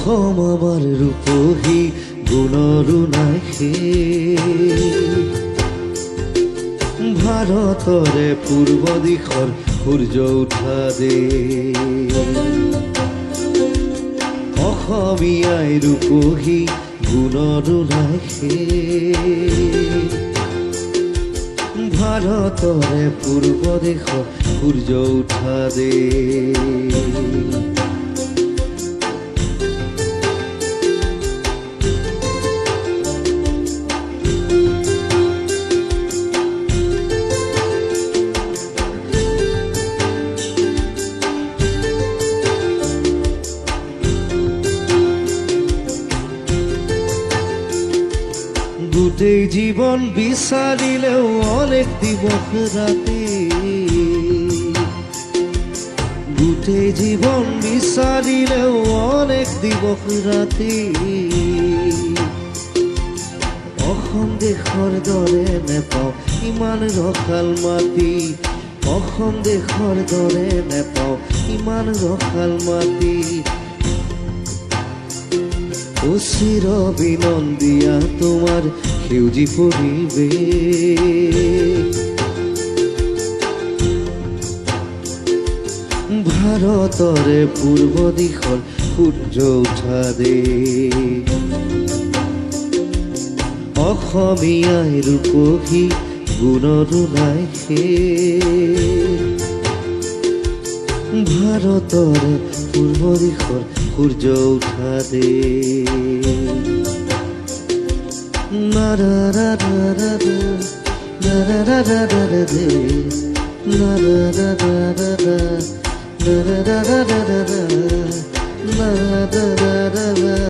অসম আমাৰ ৰূপহী গুণৰো নাই শেষ। ভাৰতৰে পূৰ্ব দিশৰ সূৰ্য উঠা দেশ। অসমীয়াই ৰূপহী গুণৰো নাই শেষ। ভাৰতৰে পূৰ্ব দিশৰ সূৰ্য উঠা দেশ। গোটেই জীৱন বিচাৰিলেও অনেক দিৱস ৰাতি, গোটেই জীৱন বিচাৰিলেও অনেক দিৱস ৰাতি। অসম দেশৰ দৰে নেপাওঁ ইমান ৰসাল মাটি, অসম দেশৰ দৰে নেপাওঁ ইমান ৰসাল মাটি। চিৰ বিনন্দীয়া তোমাৰ সেউজী পৰিৱেশ। ভাৰতৰে পূৰ্ব দিশৰ সূৰ্য উঠা দেশ। অসমীয়াই ৰূপহী গুণৰো নাই শেষ। ভাৰতৰে পূৰ্ব দিশৰ সূৰ্য উঠা দেশ। নাৰাৰাৰাৰা নাৰাৰাৰাৰা নাৰাৰাৰাৰা নাৰাৰাৰাৰা নাৰাৰাৰাৰা